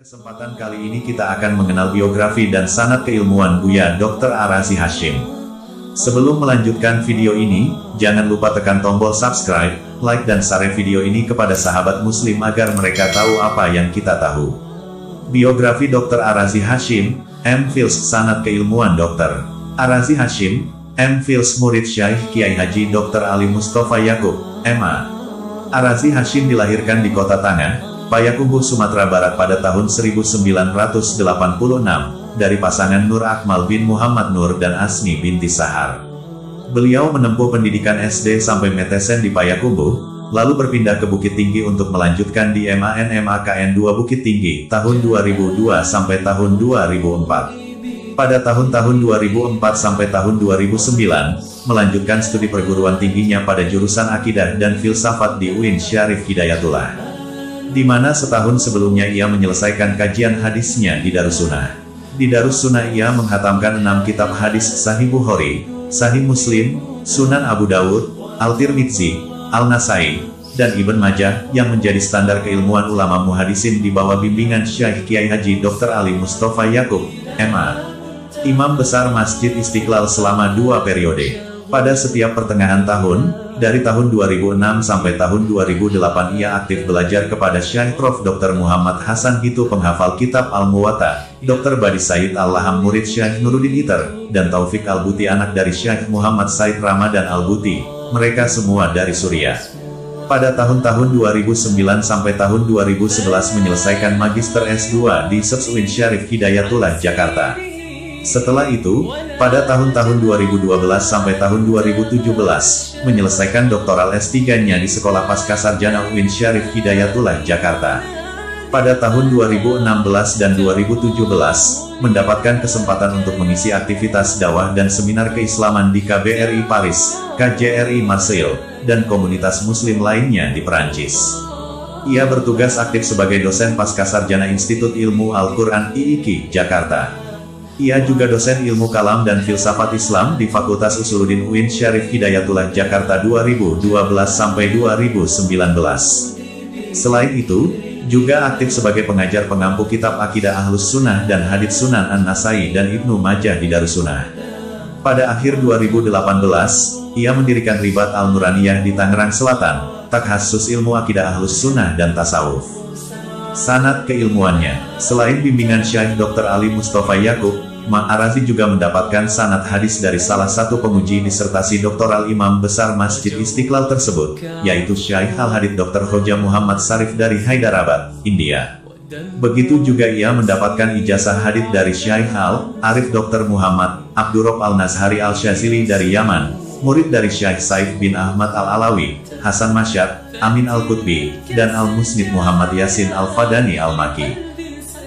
Kesempatan kali ini kita akan mengenal biografi dan sanad keilmuan Buya Dr. Arazi Hashim. Sebelum melanjutkan video ini, jangan lupa tekan tombol subscribe, like dan share video ini kepada sahabat muslim agar mereka tahu apa yang kita tahu. Biografi Dr. Arazi Hashim, M.Phils. Sanad keilmuan Dr. Arazi Hashim, M.Phils. Murid Syekh Kiai Haji Dr. Ali Mustafa Yakub, M.A. Arazi Hashim dilahirkan di Kota Tanga, Payakumbuh, Sumatera Barat pada tahun 1986, dari pasangan Nur Akmal bin Muhammad Nur dan Asmi binti Sahar. Beliau menempuh pendidikan SD sampai Metesen di Payakumbuh, lalu berpindah ke Bukit Tinggi untuk melanjutkan di MAN/MAKN 2 Bukit Tinggi, tahun 2002 sampai tahun 2004. Pada tahun-tahun 2004 sampai tahun 2009, melanjutkan studi perguruan tingginya pada jurusan Akidah dan Filsafat di UIN Syarif Hidayatullah, di mana setahun sebelumnya ia menyelesaikan kajian hadisnya di Darussunnah. Di Darussunnah ia menghatamkan 6 kitab hadis Sahih Bukhari, Sahih Muslim, Sunan Abu Dawud, Al-Tirmidzi, Al-Nasai, dan Ibn Majah, yang menjadi standar keilmuan ulama muhadisin di bawah bimbingan Syekh Kiai Haji Dr. Ali Mustafa Yakub, M.A. Imam Besar Masjid Istiqlal selama 2 periode. Pada setiap pertengahan tahun, dari tahun 2006 sampai tahun 2008 ia aktif belajar kepada Syekh Prof. Dr. Muhammad Hasan Gitu, penghafal kitab Al-Muwatta, Dr. Badi Said Al-Laham murid Syekh Nuruddin Iter, dan Taufik Al-Buti anak dari Syekh Muhammad Said Ramadan Al-Buti, mereka semua dari Suriah. Pada tahun-tahun 2009 sampai tahun 2011 menyelesaikan Magister S2 di UIN Syarif Hidayatullah, Jakarta. Setelah itu, pada tahun-tahun 2012 sampai tahun 2017, menyelesaikan doktoral S3-nya di Sekolah Pascasarjana UIN Syarif Hidayatullah, Jakarta. Pada tahun 2016 dan 2017, mendapatkan kesempatan untuk mengisi aktivitas dakwah dan seminar keislaman di KBRI Paris, KJRI Marseille, dan komunitas muslim lainnya di Perancis. Ia bertugas aktif sebagai dosen Pascasarjana Institut Ilmu Al-Quran IIQ, Jakarta. Ia juga dosen ilmu kalam dan filsafat Islam di Fakultas Usuluddin UIN Syarif Hidayatullah, Jakarta 2012 sampai 2019. Selain itu, juga aktif sebagai pengajar pengampu kitab Akidah Ahlus Sunnah dan Hadits Sunan An-Nasai dan Ibnu Majah di Darussunnah. Pada akhir 2018, ia mendirikan Ribat Al-Nuraniyah di Tangerang Selatan, takhasus ilmu Akidah Ahlus Sunnah dan Tasawuf. Sanad keilmuannya, selain bimbingan Syekh Dr. Ali Mustafa Yakub, Arazi juga mendapatkan sanad hadis dari salah satu penguji disertasi doktoral Imam Besar Masjid Istiqlal tersebut, yaitu Syekh Al-Hadith Dr. Khoja Muhammad Sarif dari Hyderabad, India. Begitu juga ia mendapatkan ijazah hadits dari Syekh Al-Arif Dr. Muhammad Abdurrab Al-Nazhari Al-Syazili dari Yaman, murid dari Syekh Saif bin Ahmad Al-Alawi, Hasan Masyad, Amin Al-Qutbi, dan Al-Musnid Muhammad Yasin Al-Fadani Al-Maki.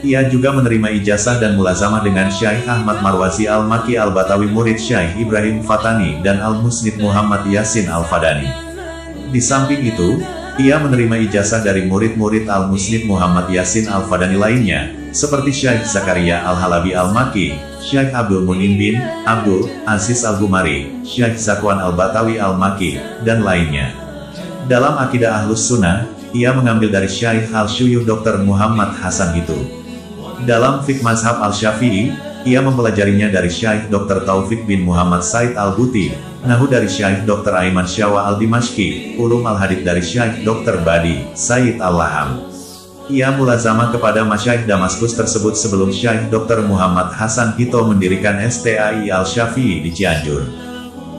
Ia juga menerima ijazah dan mulazamah dengan Syekh Ahmad Marwazi Al-Maki Al-Batawi murid Syekh Ibrahim Fatani dan Al-Musnid Muhammad Yasin Al-Fadani. Di samping itu, ia menerima ijazah dari murid-murid Al-Musnid Muhammad Yasin Al-Fadani lainnya, seperti Syekh Zakaria Al-Halabi Al-Maki, Syekh Abdul Munim bin Abdul Aziz Al-Gumari, Syekh Zakwan Al-Batawi Al-Maki, dan lainnya. Dalam akidah Ahlus Sunnah, ia mengambil dari Syekh Al-Syuyuh Dr. Muhammad Hasan Gitu. Dalam fiqh mazhab Al-Syafi'i, ia mempelajarinya dari Syekh Dr. Taufik bin Muhammad Said Al-Buti, Nahu dari Syekh Dr. Aiman Syawa Al-Dimashqi, Ulum Al-Hadith dari Syekh Dr. Badi Said Al-Laham. Ia mulazamah kepada masyayikh Damaskus tersebut sebelum Syekh Dr. Muhammad Hasan Hito mendirikan STAI Al-Syafi'i di Cianjur.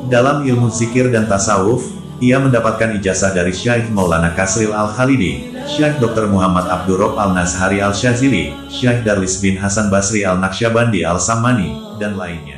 Dalam ilmu zikir dan tasawuf, ia mendapatkan ijazah dari Syekh Maulana Kasril Al-Khalidi, Syekh Dr. Muhammad Abdurrab Al-Nazhari Al-Syazili, Syekh Darlis bin Hasan Basri Al-Naqsyabandi Al-Sammani, dan lainnya.